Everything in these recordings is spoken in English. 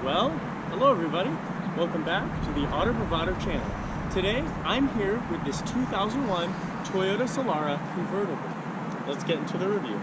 Well, hello everybody. Welcome back to the Auto Bravado channel. Today, I'm here with this 2001 Toyota Solara convertible. Let's get into the review.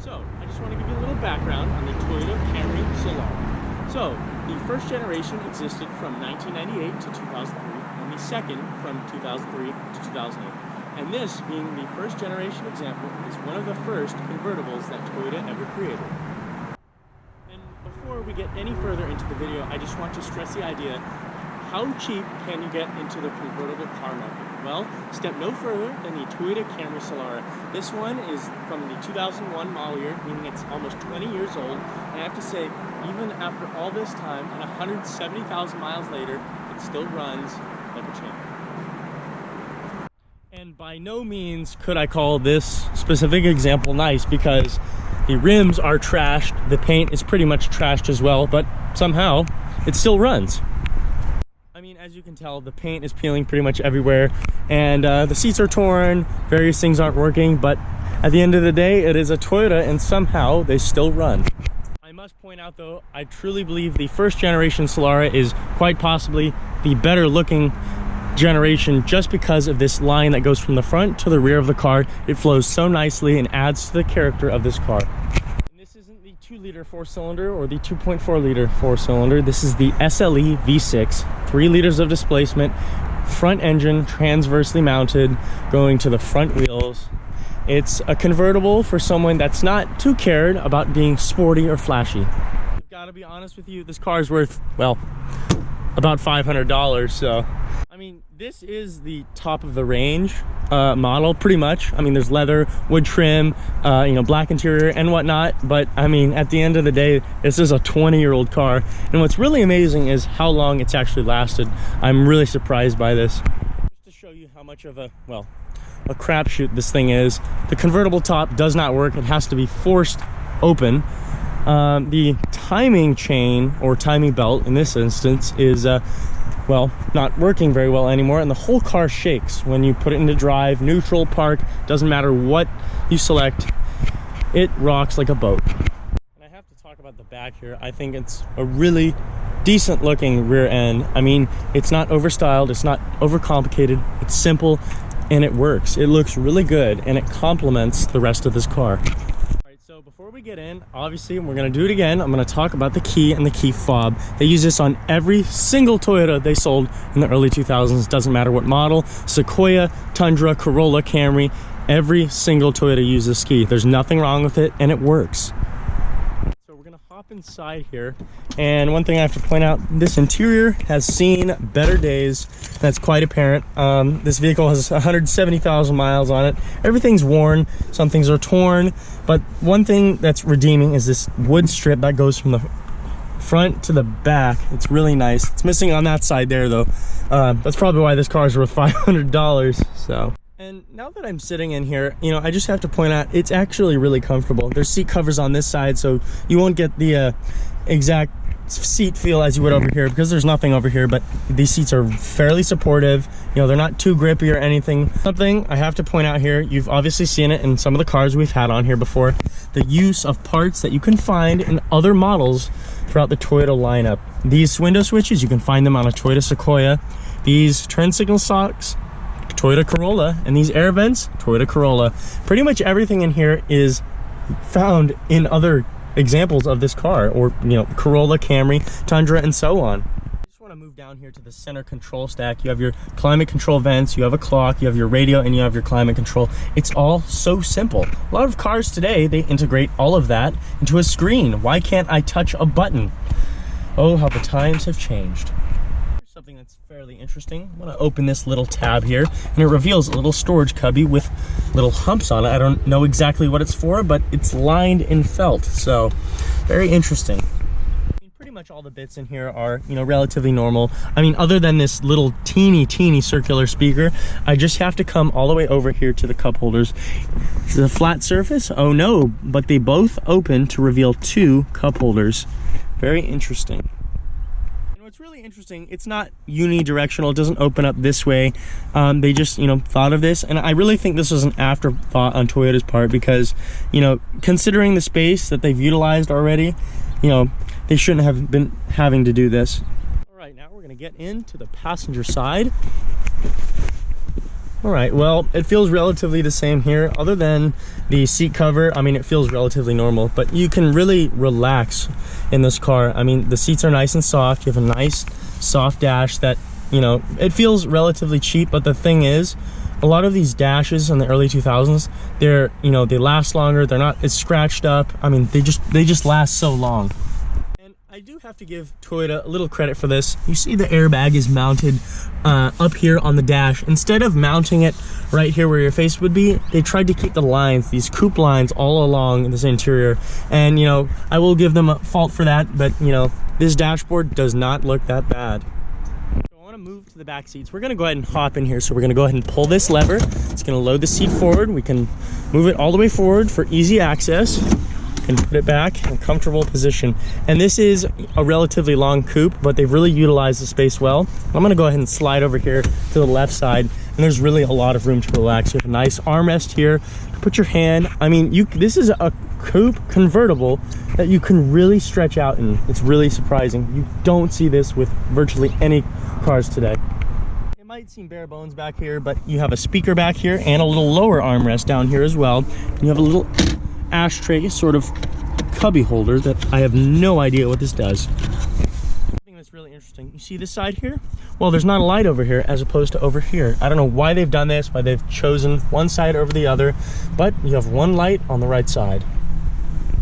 So, I just want to give you a little background on the Toyota Camry Solara. So, the first generation existed from 1998 to 2003, and the second from 2003 to 2008. And this, being the first generation example, is one of the first convertibles that Toyota ever created. And before we get any further into the video, I just want to stress the idea, how cheap can you get into the convertible car market? Well, step no further than the Toyota Camry Solara. This one is from the 2001 model year, meaning it's almost 20 years old. And I have to say, even after all this time, and 170,000 miles later, it still runs like a champ. And by no means could I call this specific example nice, because the rims are trashed, the paint is pretty much trashed as well, but somehow it still runs. I mean, as you can tell, the paint is peeling pretty much everywhere, and the seats are torn, various things aren't working, but at the end of the day, it is a Toyota, and somehow they still run. I must point out though, I truly believe the first generation Solara is quite possibly the better looking generation, just because of this line that goes from the front to the rear of the car. It flows so nicely and adds to the character of this car. And this isn't the 2-liter 4-cylinder or the 2.4-liter 4-cylinder. This is the SLE V6, 3 liters of displacement, front engine, transversely mounted, going to the front wheels. It's a convertible for someone that's not too cared about being sporty or flashy. I've got to be honest with you, this car is worth, well, about $500, so I mean, this is the top of the range model, pretty much. I mean, there's leather, wood trim, you know, black interior and whatnot, but I mean, at the end of the day, this is a 20-year-old car, and what's really amazing is how long it's actually lasted. I'm really surprised by this. Just to show you how much of a, well, a crapshoot this thing is, the convertible top does not work. It has to be forced open. The timing chain, or timing belt in this instance, is well, not working very well anymore, and the whole car shakes when you put it into drive, neutral, park, doesn't matter what you select, it rocks like a boat. And I have to talk about the back here. I think it's a really decent looking rear end. I mean, it's not overstyled, it's not overcomplicated, it's simple, and it works. It looks really good, and it complements the rest of this car. So before we get in, obviously, we're going to do it again. I'm going to talk about the key and the key fob. They use this on every single Toyota they sold in the early 2000s. Doesn't matter what model, Sequoia, Tundra, Corolla, Camry, every single Toyota uses this key. There's nothing wrong with it, and it works. So we're going to hop inside here, and one thing I have to point out, this interior has seen better days. That's quite apparent. This vehicle has 170,000 miles on it. Everything's worn, some things are torn, but one thing that's redeeming is this wood strip that goes from the front to the back. It's really nice. It's missing on that side there though. That's probably why this car is worth $500. So, and now that I'm sitting in here, you know, I just have to point out, it's actually really comfortable. There's seat covers on this side, so you won't get the exact seat feel as you would over here, because there's nothing over here, but these seats are fairly supportive. You know, they're not too grippy or anything. Something I have to point out here, you've obviously seen it in some of the cars we've had on here before, the use of parts that you can find in other models throughout the Toyota lineup. These window switches, you can find them on a Toyota Sequoia. These turn signal shocks, Toyota Corolla, and these air vents, Toyota Corolla. Pretty much everything in here is found in other examples of this car, or you know, Corolla, Camry, Tundra, and so on. I just want to move down here to the center control stack. You have your climate control vents, you have a clock, you have your radio, and you have your climate control. It's all so simple. A lot of cars today, they integrate all of that into a screen. Why can't I touch a button? Oh, how the times have changed. Something that's fairly interesting. I'm going to open this little tab here, and it reveals a little storage cubby with little humps on it. I don't know exactly what it's for, but it's lined in felt, so very interesting. I mean, pretty much all the bits in here are, you know, relatively normal. I mean, other than this little teeny circular speaker, I just have to come all the way over here to the cup holders. Is it a flat surface? Oh no, but they both open to reveal 2 cup holders. Very interesting. What's really interesting, it's not unidirectional. It doesn't open up this way. They just, you know, thought of this, and I really think this was an afterthought on Toyota's part, because, you know, considering the space that they've utilized already, you know, they shouldn't have been having to do this. All right, now we're gonna get into the passenger side. All right, well, it feels relatively the same here, other than the seat cover. I mean, it feels relatively normal, but you can really relax in this car. I mean, the seats are nice and soft. You have a nice soft dash that, you know, it feels relatively cheap, but the thing is, a lot of these dashes in the early 2000s, they're, you know, they last longer. They're not as scratched up. I mean, they just last so long. And I do have to give Toyota a little credit for this. You see the airbag is mounted up here on the dash. Instead of mounting it right here where your face would be, they tried to keep the lines, these coupe lines, all along this interior. And, you know, I will give them a fault for that, but, you know, this dashboard does not look that bad. Move to the back seats. We're going to go ahead and hop in here. So we're going to go ahead and pull this lever. It's going to load the seat forward. We can move it all the way forward for easy access and put it back in a comfortable position. And this is a relatively long coupe, but they've really utilized the space well. I'm going to go ahead and slide over here to the left side, and there's really a lot of room to relax. You have a nice armrest here. Put your hand, I mean, this is a coupe convertible that you can really stretch out in. It's really surprising. You don't see this with virtually any cars today. It might seem bare bones back here, but you have a speaker back here and a little lower armrest down here as well. You have a little ashtray sort of cubby holder that I have no idea what this does. Something that's really interesting, you see this side here? Well, there's not a light over here as opposed to over here. I don't know why they've done this, why they've chosen one side over the other, but you have one light on the right side.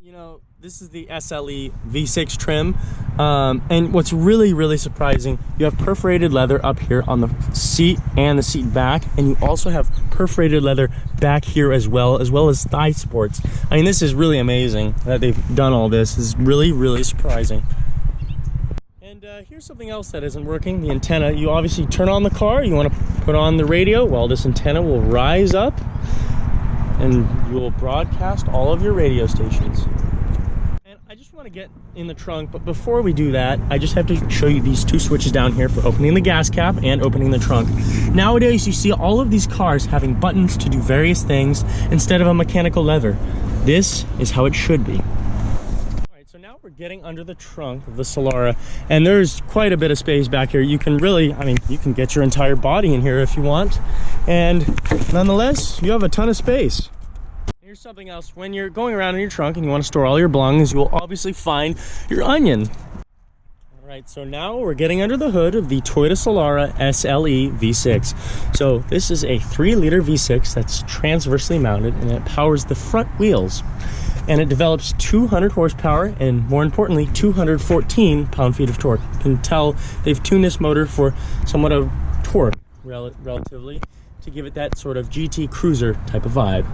You know, this is the SLE V6 trim, and what's really surprising, you have perforated leather up here on the seat and the seat back, and you also have perforated leather back here as well as thigh supports. I mean, this is really amazing that they've done all this. This is really surprising. And here's something else that isn't working, the antenna. You obviously turn on the car, you want to put on the radio. Well, this antenna will rise up and you will broadcast all of your radio stations. And I just want to get in the trunk, but before we do that, I just have to show you these two switches down here for opening the gas cap and opening the trunk. Nowadays, you see all of these cars having buttons to do various things instead of a mechanical lever. This is how it should be. So now we're getting under the trunk of the Solara, and there's quite a bit of space back here. You can really, I mean, you can get your entire body in here if you want, and nonetheless, you have a ton of space. Here's something else. When you're going around in your trunk and you want to store all your belongings, you will obviously find your onion. All right, so now we're getting under the hood of the Toyota Solara SLE V6. So this is a 3-liter V6 that's transversely mounted, and it powers the front wheels. And it develops 200 horsepower and, more importantly, 214 pound-feet of torque. You can tell they've tuned this motor for somewhat of torque, relatively, to give it that sort of GT cruiser type of vibe.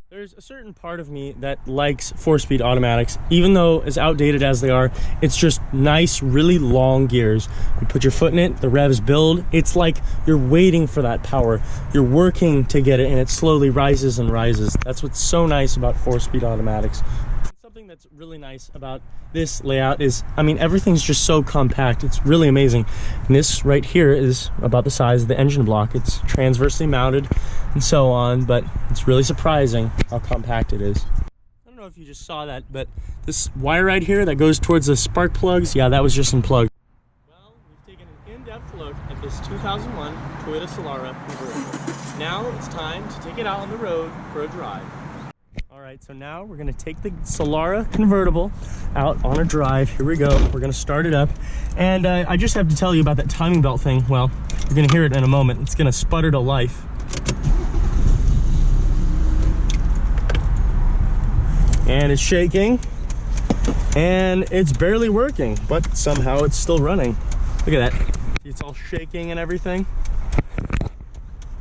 There's a certain part of me that likes 4-speed automatics. Even though as outdated as they are, it's just nice, really long gears. You put your foot in it, the revs build. It's like you're waiting for that power. You're working to get it, and it slowly rises and rises. That's what's so nice about 4-speed automatics. Something that's really nice about this layout is, I mean, everything's just so compact. It's really amazing. And this right here is about the size of the engine block. It's transversely mounted and so on, but it's really surprising how compact it is. I don't know if you just saw that, but this wire right here that goes towards the spark plugs, yeah, that was just unplugged. Well, we've taken an in-depth look at this 2001 Toyota Solara convertible. Now it's time to take it out on the road for a drive. All right, so now we're gonna take the Solara convertible out on a drive. Here we go. We're gonna start it up. And I just have to tell you about that timing belt thing. Well, you're gonna hear it in a moment. It's gonna sputter to life. And it's shaking. And it's barely working, but somehow it's still running. Look at that. It's all shaking and everything.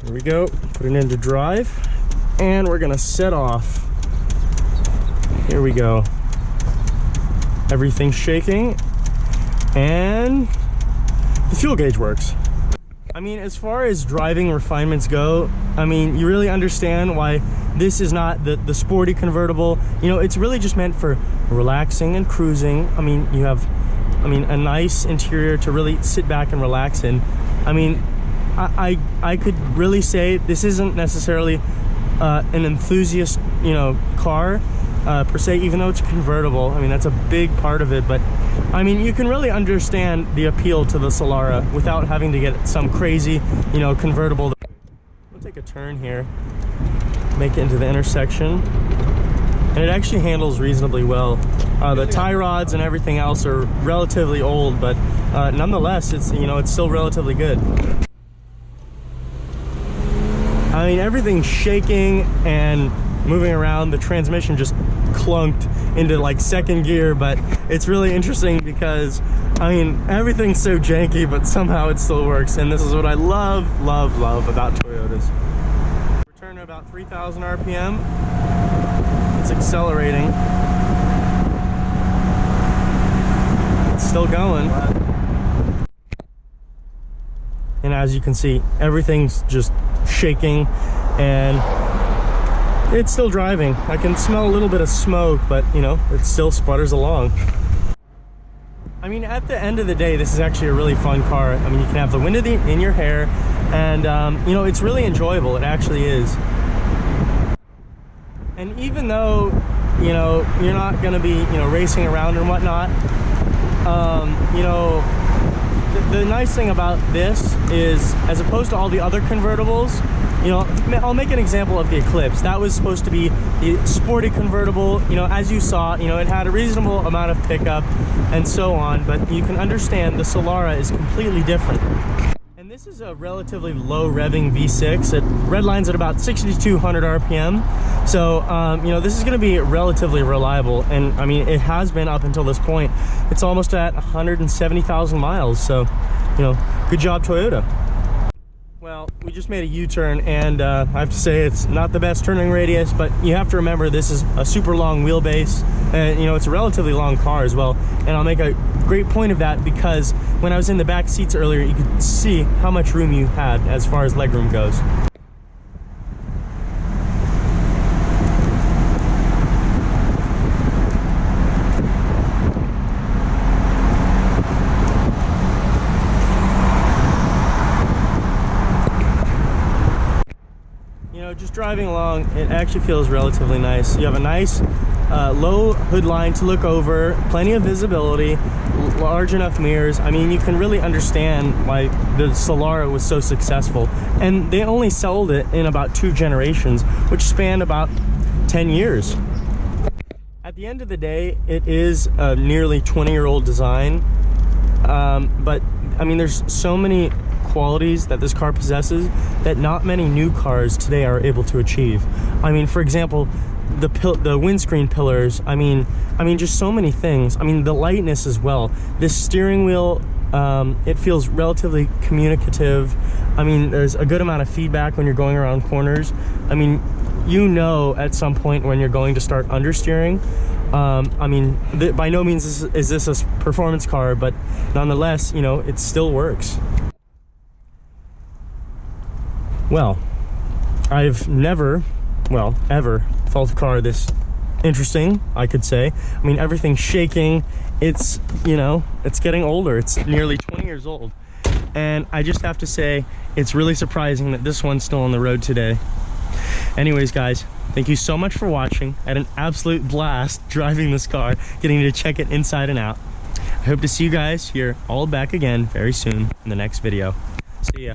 Here we go. Put it into drive. And we're gonna set off. Here we go. Everything's shaking, and the fuel gauge works. I mean, as far as driving refinements go, I mean, you really understand why this is not the sporty convertible. You know, it's really just meant for relaxing and cruising. I mean, you have, I mean, a nice interior to really sit back and relax in. I mean, I could really say this isn't necessarily an enthusiast, you know, car per se, even though it's a convertible. I mean, that's a big part of it, but I mean, you can really understand the appeal to the Solara without having to get some crazy, you know, convertible. We'll take a turn here, make it into the intersection, and it actually handles reasonably well. The tie rods and everything else are relatively old, but nonetheless, it's, you know, it's still relatively good. I mean, everything's shaking and moving around. The transmission just clunked into like second gear, but it's really interesting because, I mean, everything's so janky, but somehow it still works. And this is what I love about Toyotas. Return to about 3,000 RPM. It's accelerating. It's still going. And as you can see, everything's just shaking and it's still driving. I can smell a little bit of smoke, but you know, it still sputters along. I mean, at the end of the day, this is actually a really fun car. I mean, you can have the wind in your hair, and you know, it's really enjoyable. It actually is. And even though, you know, you're not going to be, you know, racing around and whatnot, you know, the nice thing about this is, as opposed to all the other convertibles, you know, I'll make an example of the Eclipse. That was supposed to be the sporty convertible. You know, as you saw, you know, it had a reasonable amount of pickup and so on, but you can understand the Solara is completely different. And this is a relatively low revving V6. It redlines at about 6,200 RPM. So, you know, this is going to be relatively reliable. And I mean, it has been up until this point. It's almost at 170,000 miles. So, you know, good job, Toyota. Well, we just made a U-turn, and I have to say it's not the best turning radius, but you have to remember this is a super long wheelbase, and you know, it's a relatively long car as well. And I'll make a great point of that because when I was in the back seats earlier, you could see how much room you had as far as legroom goes. Just driving along, it actually feels relatively nice. You have a nice low hood line to look over, plenty of visibility, large enough mirrors. I mean, you can really understand why the Solara was so successful. And they only sold it in about 2 generations, which spanned about 10 years. At the end of the day, it is a nearly 20-year-old design. But I mean, there's so many qualities that this car possesses that not many new cars today are able to achieve. I mean, for example, the windscreen pillars. I mean, just so many things. I mean, the lightness as well. This steering wheel, it feels relatively communicative. I mean, there's a good amount of feedback when you're going around corners. I mean, you know, at some point when you're going to start understeering. I mean, by no means is this a performance car, but nonetheless, you know, it still works. Well, I've never, well, ever felt a car this interesting, I could say. I mean, everything's shaking. It's, you know, it's getting older. It's nearly 20 years old. And I just have to say, it's really surprising that this one's still on the road today. Anyways, guys, thank you so much for watching. I had an absolute blast driving this car, getting to check it inside and out. I hope to see you guys here all back again very soon in the next video. See ya.